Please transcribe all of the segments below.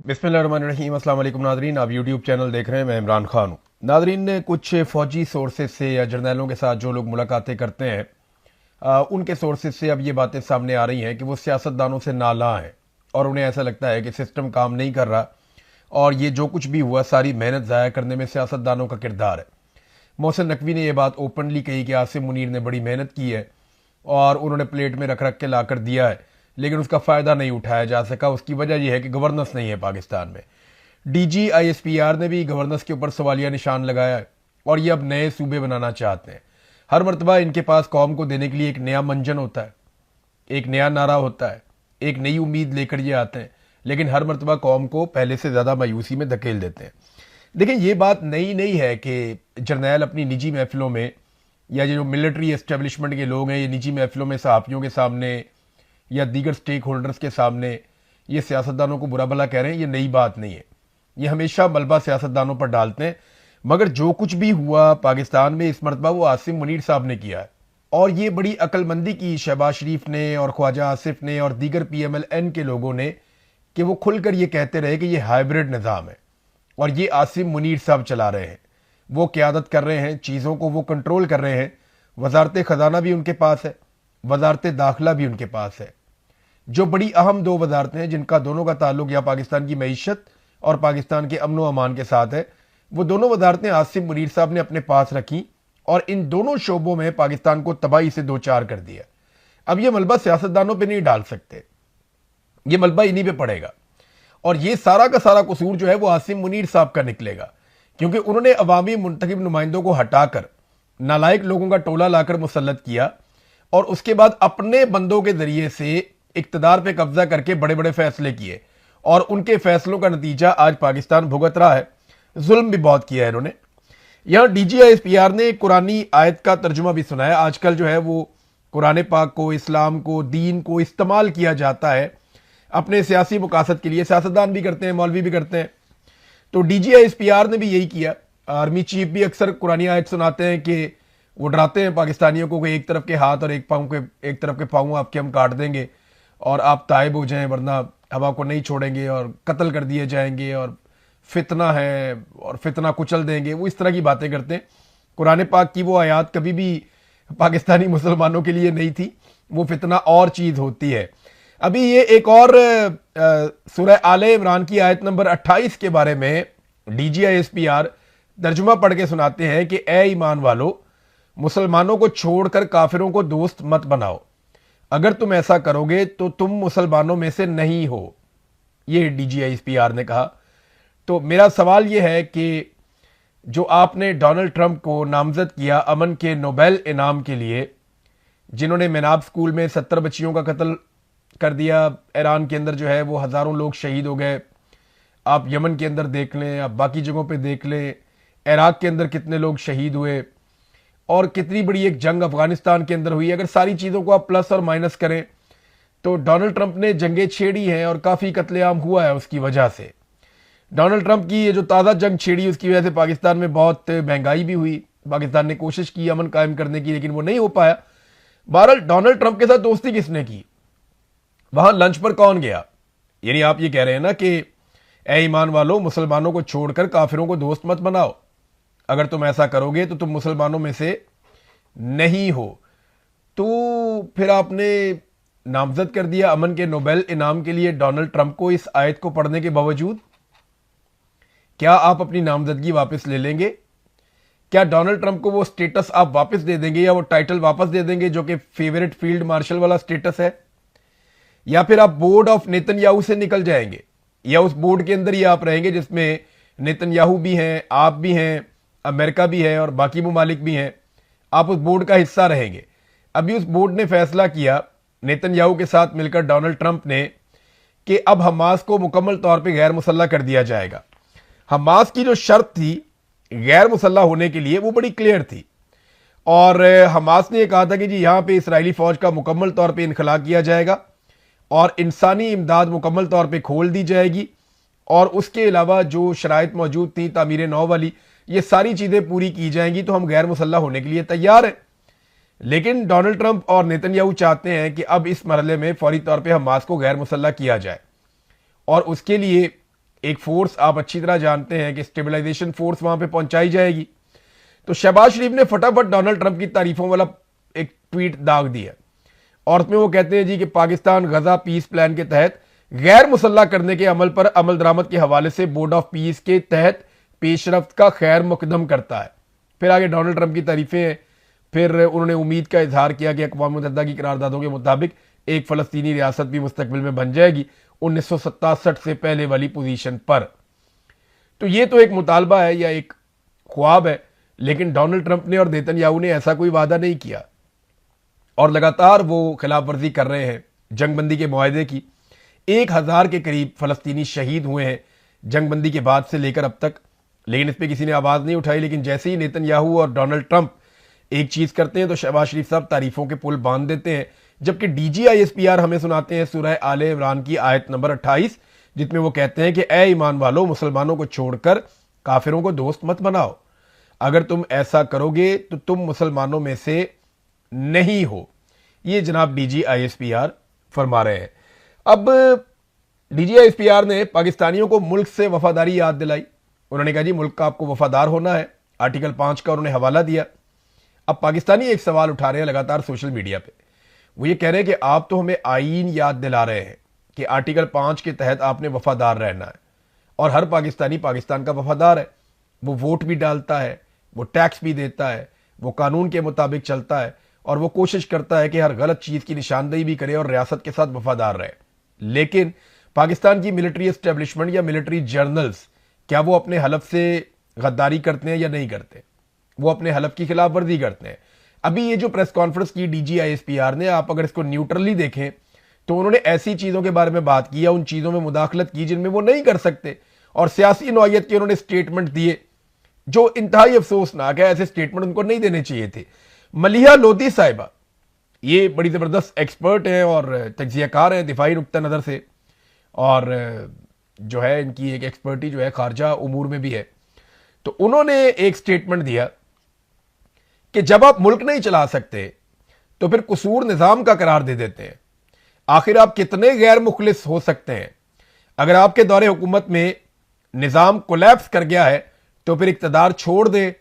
बिस्मिल्लाहिर्रहमानिर्रहीम। अस्सलाम वालेकुम नादरीन, आप यूट्यूब चैनल देख रहे हैं, मैं इमरान खान हूँ। नादरीन ने कुछ फ़ौजी सोर्सेज से या जर्नैलों के साथ जो लोग मुलाकातें करते हैं उनके सोर्सेज से अब ये बातें सामने आ रही हैं कि वो सियासतदानों से नाला हैं और उन्हें ऐसा लगता है कि सिस्टम काम नहीं कर रहा और ये जो कुछ भी हुआ सारी मेहनत ज़ाया करने में सियासतदानों का किरदार है। मोहसिन नकवी ने यह बात ओपनली कही कि आसिम मुनीर ने बड़ी मेहनत की है और उन्होंने प्लेट में रख रख के ला कर दिया है, लेकिन उसका फ़ायदा नहीं उठाया जा सका। उसकी वजह यह है कि गवर्नेंस नहीं है पाकिस्तान में। DGISPR ने भी गवर्नेंस के ऊपर सवालिया निशान लगाया है और ये अब नए सूबे बनाना चाहते हैं। हर मरतबा इनके पास कौम को देने के लिए एक नया मंजन होता है, एक नया नारा होता है, एक नई उम्मीद लेकर ये आते हैं, लेकिन हर मरतबा कौम को पहले से ज़्यादा मायूसी में धकेल देते हैं। देखिए, ये बात नई नहीं है कि जर्नैल अपनी निजी महफिलों में या जो मिलिट्री एस्टेब्लिशमेंट के लोग हैं ये निजी महफिलों में सहाफ़ियों के सामने या दीगर स्टेक होल्डर्स के सामने ये सियासतदानों को बुरा भला कह रहे हैं। ये नई बात नहीं है, ये हमेशा मलबा सियासतदानों पर डालते हैं। मगर जो कुछ भी हुआ पाकिस्तान में इस मरतबा वो आसिम मुनीर साहब ने किया है और ये बड़ी अक्लमंदी की शहबाज शरीफ ने और ख्वाजा आसिफ ने और दीगर PMLN के लोगों ने कि वो खुलकर ये कहते रहे कि ये हाइब्रिड निज़ाम है और ये आसिम मुनीर साहब चला रहे हैं, वो क़यादत कर रहे हैं, चीज़ों को वो कंट्रोल कर रहे हैं। वजारत ख़जाना भी उनके पास है, वजारत दाखिला भी उनके पास है, जो बड़ी अहम दो वजारतें हैं जिनका दोनों का ताल्लुक या पाकिस्तान की मईशत और पाकिस्तान के अमन व अमान के साथ है। वो दोनों वजारतें आसिम मुनीर साहब ने अपने पास रखी और इन दोनों शोबों में पाकिस्तान को तबाही से दो चार कर दिया। अब ये मलबा सियासतदानों पे नहीं डाल सकते, ये मलबा इन्हीं पे पड़ेगा और ये सारा का सारा कसूर जो है वो आसिम मुनीर साहब का निकलेगा, क्योंकि उन्होंने अवामी मुंतखब नुमाइंदों को हटाकर नालायक लोगों का टोला लाकर मुसल्लत किया और उसके बाद अपने बंदों के जरिए से इक्तदार पे कब्जा करके बड़े बड़े फैसले किए और उनके फैसलों का नतीजा आज पाकिस्तान भुगत रहा है। जुल्म भी बहुत किया है इन्होंने। यहाँ DGISPR ने कुरानी आयत का तर्जुमा भी सुनाया। आजकल जो है वो कुरान पाक को, इस्लाम को, दीन को इस्तेमाल किया जाता है अपने सियासी मुकासद के लिए। सियासतदान भी करते हैं, मौलवी भी करते हैं। तो DGISPR ने भी यही किया। आर्मी चीफ भी अक्सर कुरानी आयत सुनाते हैं कि वो डराते हैं पाकिस्तानियों को कि एक तरफ के हाथ और एक तरफ के पाँव आपके हम काट देंगे और आप ताइब हो जाएं, वरना हम आपको नहीं छोड़ेंगे और कत्ल कर दिए जाएंगे और फितना है और फितना कुचल देंगे। वो इस तरह की बातें करते हैं। कुरान पाक की वो आयत कभी भी पाकिस्तानी मुसलमानों के लिए नहीं थी, वो फितना और चीज़ होती है। अभी ये एक और सूरह आले इमरान की आयत नंबर 28 के बारे में DGISPR तर्जुमा पढ़ के सुनाते हैं कि ए ईमान वालो, मुसलमानों को छोड़कर काफिरों को दोस्त मत बनाओ, अगर तुम ऐसा करोगे तो तुम मुसलमानों में से नहीं हो। ये DGISPR ने कहा। तो मेरा सवाल यह है कि जो आपने डोनाल्ड ट्रंप को नामजद किया अमन के नोबेल इनाम के लिए, जिन्होंने मेनाब स्कूल में 70 बच्चियों का कत्ल कर दिया, ईरान के अंदर जो है वो हज़ारों लोग शहीद हो गए, आप यमन के अंदर देख लें, आप बाकी जगहों पे देख लें, इराक के अंदर कितने लोग शहीद हुए और कितनी बड़ी एक जंग अफगानिस्तान के अंदर हुई। अगर सारी चीज़ों को आप प्लस और माइनस करें तो डोनाल्ड ट्रंप ने जंगें छेड़ी हैं और काफ़ी कत्लेआम हुआ है उसकी वजह से। डोनाल्ड ट्रंप की ये जो ताज़ा जंग छेड़ी उसकी वजह से पाकिस्तान में बहुत महंगाई भी हुई। पाकिस्तान ने कोशिश की अमन कायम करने की, लेकिन वो नहीं हो पाया। बहरहाल डोनाल्ड ट्रंप के साथ दोस्ती किसने की, वहां लंच पर कौन गया? यानी आप ये कह रहे हैं ना कि ए ईमान वालों, मुसलमानों को छोड़कर काफिरों को दोस्त मत बनाओ, अगर तुम ऐसा करोगे तो तुम मुसलमानों में से नहीं हो। तो फिर आपने नामजद कर दिया अमन के नोबेल इनाम के लिए डोनाल्ड ट्रंप को इस आयत को पढ़ने के बावजूद। क्या आप अपनी नामजदगी वापस ले लेंगे? क्या डोनाल्ड ट्रंप को वो स्टेटस आप वापस दे देंगे या वो टाइटल वापस दे देंगे जो कि फेवरेट फील्ड मार्शल वाला स्टेटस है? या फिर आप बोर्ड ऑफ नेतन्याहू से निकल जाएंगे या उस बोर्ड के अंदर ही आप रहेंगे जिसमें नेतन्याहू भी हैं, आप भी हैं, अमेरिका भी है और बाकी ममालिक भी हैं, आप उस बोर्ड का हिस्सा रहेंगे। अभी उस बोर्ड ने फैसला किया नेतन्याहू के साथ मिलकर डोनाल्ड ट्रंप ने कि अब हमास को मुकम्मल तौर पे गैर मुसल्लह कर दिया जाएगा। हमास की जो शर्त थी गैर मुसल्लह होने के लिए वो बड़ी क्लियर थी और हमास ने कहा था कि जी यहाँ पे इसराइली फौज का मुकम्मल तौर पे इनखला किया जाएगा और इंसानी इमदाद मुकम्मल तौर पे खोल दी जाएगी और उसके अलावा जो शराइत मौजूद थी तामीर नौ वाली, ये सारी चीज़ें पूरी की जाएंगी, तो हम गैर मुसल्लह होने के लिए तैयार हैं। लेकिन डोनाल्ड ट्रंप और नेतन्याहू चाहते हैं कि अब इस मरहले में फौरी तौर पे हमास को गैर मुसल्लह किया जाए और उसके लिए एक फोर्स आप अच्छी तरह जानते हैं कि स्टेबलाइजेशन फोर्स वहां पे पहुंचाई जाएगी। तो शहबाज शरीफ ने फटाफट डोनाल्ड ट्रंप की तारीफों वाला एक ट्वीट दाग दिया और उसमें वो कहते हैं जी कि पाकिस्तान गजा पीस प्लान के तहत गैर मुसल्लह करने के अमल पर अमल दरामद के हवाले से बोर्ड ऑफ पीस के तहत पेशरफ्त का खैर मुकदम करता है। फिर आगे डोनाल्ड ट्रंप की तारीफें हैं। फिर उन्होंने उम्मीद का इजहार किया कि अक़वाम मुत्तहिदा की करारदादों के मुताबिक एक फ़लस्तीनी रियासत भी मुस्तकबिल में बन जाएगी 1967 से पहले वाली पोजीशन पर। तो ये तो एक मुतालबा है या एक ख्वाब है, लेकिन डोनाल्ड ट्रंप ने और नेतन्याहू ने ऐसा कोई वादा नहीं किया और लगातार वो खिलाफ वर्जी कर रहे हैं जंगबंदी के मुआहदे की। 1000 के करीब फ़लस्तीनी शहीद हुए हैं जंगबंदी के बाद से लेकर अब तक, लेकिन इस पर किसी ने आवाज़ नहीं उठाई। लेकिन जैसे ही नेतन्याहू और डोनाल्ड ट्रंप एक चीज़ करते हैं तो शहबाज शरीफ साहब तारीफों के पुल बांध देते हैं, जबकि DGISPR हमें सुनाते हैं सूरह आले इमरान की आयत नंबर 28, जिसमें वो कहते हैं कि ए ईमान वालों, मुसलमानों को छोड़कर काफिरों को दोस्त मत बनाओ। अगर तुम ऐसा करोगे तो तुम मुसलमानों में से नहीं हो। ये जनाब DGISPR फरमा रहे हैं। अब DGISPR ने पाकिस्तानियों को मुल्क से वफादारी याद दिलाई। उन्होंने कहा जी मुल्क का आपको वफादार होना है, आर्टिकल 5 का उन्होंने हवाला दिया। अब पाकिस्तानी एक सवाल उठा रहे हैं लगातार सोशल मीडिया पे, वो ये कह रहे हैं कि आप तो हमें आईन याद दिला रहे हैं कि आर्टिकल 5 के तहत आपने वफादार रहना है, और हर पाकिस्तानी पाकिस्तान का वफादार है। वो वोट भी डालता है, वो टैक्स भी देता है, वो कानून के मुताबिक चलता है और वो कोशिश करता है कि हर गलत चीज़ की निशानदेही भी करे और रियासत के साथ वफादार रहे। लेकिन पाकिस्तान की मिलिट्री एस्टेब्लिशमेंट या मिलिट्री जर्नल्स, क्या वो अपने हलफ से गद्दारी करते हैं या नहीं करते? वो अपने हलफ की खिलाफ वर्जी करते हैं। अभी ये जो प्रेस कॉन्फ्रेंस की DGISPR ने, आप अगर इसको न्यूट्रली देखें तो उन्होंने ऐसी चीज़ों के बारे में बात की या उन चीज़ों में मुदाखलत की जिनमें वो नहीं कर सकते, और सियासी नौयत के उन्होंने स्टेटमेंट दिए जो इंतहाई अफसोसनाक है। ऐसे स्टेटमेंट उनको नहीं देने चाहिए थे। मलिहा लोधी साहिबा ये बड़ी ज़बरदस्त एक्सपर्ट हैं और तज्जियाकार हैं दिफाई नुक्ता नज़र से, और जो है इनकी एक एक्सपर्टी जो है खारजा उमूर में भी है। तो उन्होंने एक स्टेटमेंट दिया कि जब आप मुल्क नहीं चला सकते तो फिर कसूर निज़ाम का करार दे देते हैं। आखिर आप कितने गैर मुखलिस हो सकते हैं? अगर आपके दौरे हुकूमत में निज़ाम कोलैप्स कर गया है तो फिर इक़्तिदार छोड़ दे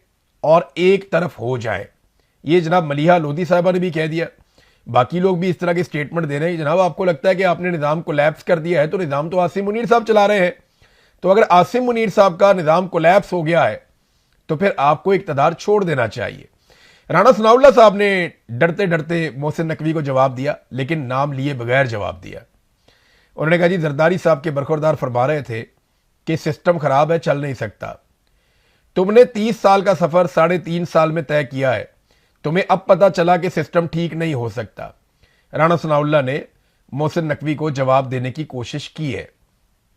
और एक तरफ हो जाए। ये जनाब मलिहा लोधी साहिबा ने भी कह दिया। बाकी लोग भी इस तरह के स्टेटमेंट दे रहे हैं। जनाब आपको लगता है कि आपने निज़ाम कोलैप्स कर दिया है तो निज़ाम तो आसिम मुनीर साहब चला रहे हैं। तो अगर आसिम मुनीर साहब का निज़ाम कोलैप्स हो गया है तो फिर आपको इक़्तिदार छोड़ देना चाहिए। राणा सनाउल्लाह साहब ने डरते डरते मोहसिन नकवी को जवाब दिया, लेकिन नाम लिए बगैर जवाब दिया। उन्होंने कहा जी जरदारी साहब के बरखुरदार फरमा रहे थे कि सिस्टम खराब है, चल नहीं सकता। तुमने 30 साल का सफर 3.5 साल में तय किया है, तुम्हें अब पता चला कि सिस्टम ठीक नहीं हो सकता। राणा सनाउल्लाह ने मोहसिन नकवी को जवाब देने की कोशिश की है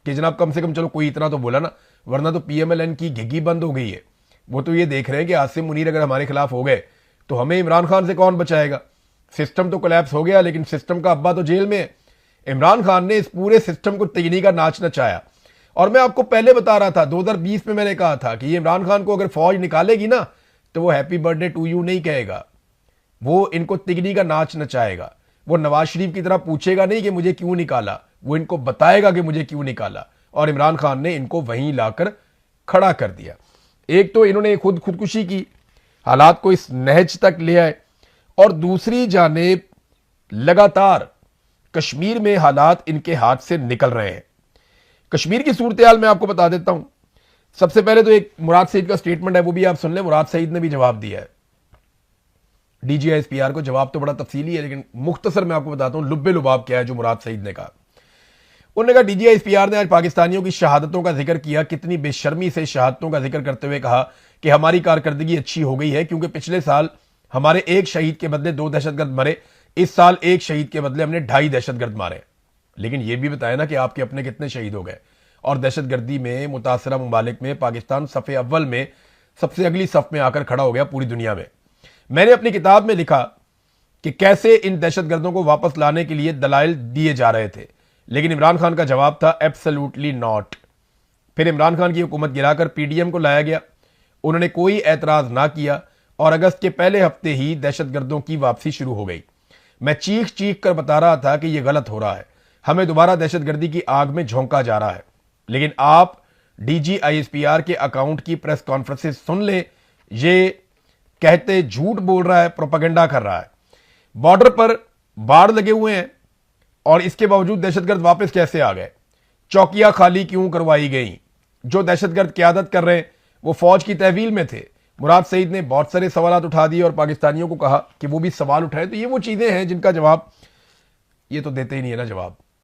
कि जनाब कम से कम चलो कोई इतना तो बोला ना, वरना तो PMLN की घिघी बंद हो गई है। वो तो ये देख रहे हैं कि आसिम मुनीर अगर हमारे खिलाफ हो गए तो हमें इमरान खान से कौन बचाएगा। सिस्टम तो कोलैप्स हो गया, लेकिन सिस्टम का अब्बा तो जेल में है। इमरान खान ने इस पूरे सिस्टम को तिगनी का नाच नचाया, और मैं आपको पहले बता रहा था 2020 में मैंने कहा था कि ये इमरान खान को अगर फौज निकालेगी ना तो वो हैप्पी बर्थडे टू यू नहीं कहेगा, वो इनको तिगनी का नाच नचाएगा। वो नवाज शरीफ की तरह पूछेगा नहीं कि मुझे क्यों निकाला, वो इनको बताएगा कि मुझे क्यों निकाला, और इमरान खान ने इनको वहीं लाकर खड़ा कर दिया। एक तो इन्होंने खुदकुशी की, हालात को इस नहज तक ले आए, और दूसरी जानिब लगातार कश्मीर में हालात इनके हाथ से निकल रहे हैं। कश्मीर की सूरत हाल मैं आपको बता देता हूं। सबसे पहले तो एक मुराद सईद का स्टेटमेंट है, वो भी आप सुन लें। मुराद सईद ने भी जवाब दिया है DGISPR को। जवाब तो बड़ा तफसीली है, लेकिन मुख्तसर मैं आपको बताता हूं लुब्बे लुबाब क्या है जो मुराद सईद ने कहा। उन्होंने कहा DGISPR ने आज पाकिस्तानियों की शहादतों का जिक्र किया। कितनी बेशर्मी से शहादतों का जिक्र करते हुए कहा कि हमारी कारकर्दगी अच्छी हो गई है, क्योंकि पिछले साल हमारे एक शहीद के बदले 2 दहशतगर्द मरे, इस साल एक शहीद के बदले हमने 2.5 दहशतगर्द मारे। लेकिन यह भी बताया ना कि आपके अपने कितने शहीद हो गए। और दहशतगर्दी में मुतासरा ममालिक में पाकिस्तान सफ़े अव्वल में सबसे अगली सफ में आकर खड़ा हो गया पूरी दुनिया में। मैंने अपनी किताब में लिखा कि कैसे इन दहशतगर्दों को वापस लाने के लिए दलाइल दिए जा रहे थे, लेकिन इमरान खान का जवाब था एब्सोल्युटली नॉट। फिर इमरान खान की हुकूमत गिराकर PDM को लाया गया, उन्होंने कोई एतराज़ ना किया, और अगस्त के पहले हफ्ते ही दहशतगर्दों की वापसी शुरू हो गई। मैं चीख चीख कर बता रहा था कि यह गलत हो रहा है, हमें दोबारा दहशतगर्दी की आग में झोंका जा रहा है। لیکن آپ D G I S P R کے اکاؤنٹ کی پریس کانفرنسز سن لیں، یہ کہتے جھوٹ بول رہا ہے، پروپیگنڈا کر رہا ہے۔ بارڈر پر باڑ لگے ہوئے ہیں اور اس کے باوجود دہشت گرد واپس کیسے آ گئے؟ چوکیاں خالی کیوں کروائی گئیں؟ جو دہشت گرد قیادت کر رہے ہیں وہ فوج کی تحویل میں تھے۔ مراد سعید نے بہت سارے سوالات اٹھا دیے اور پاکستانیوں کو کہا کہ وہ بھی سوال اٹھائیں، تو یہ وہ چیزیں ہیں جن کا جواب یہ تو دیتے ہی نہیں ہے نا جواب۔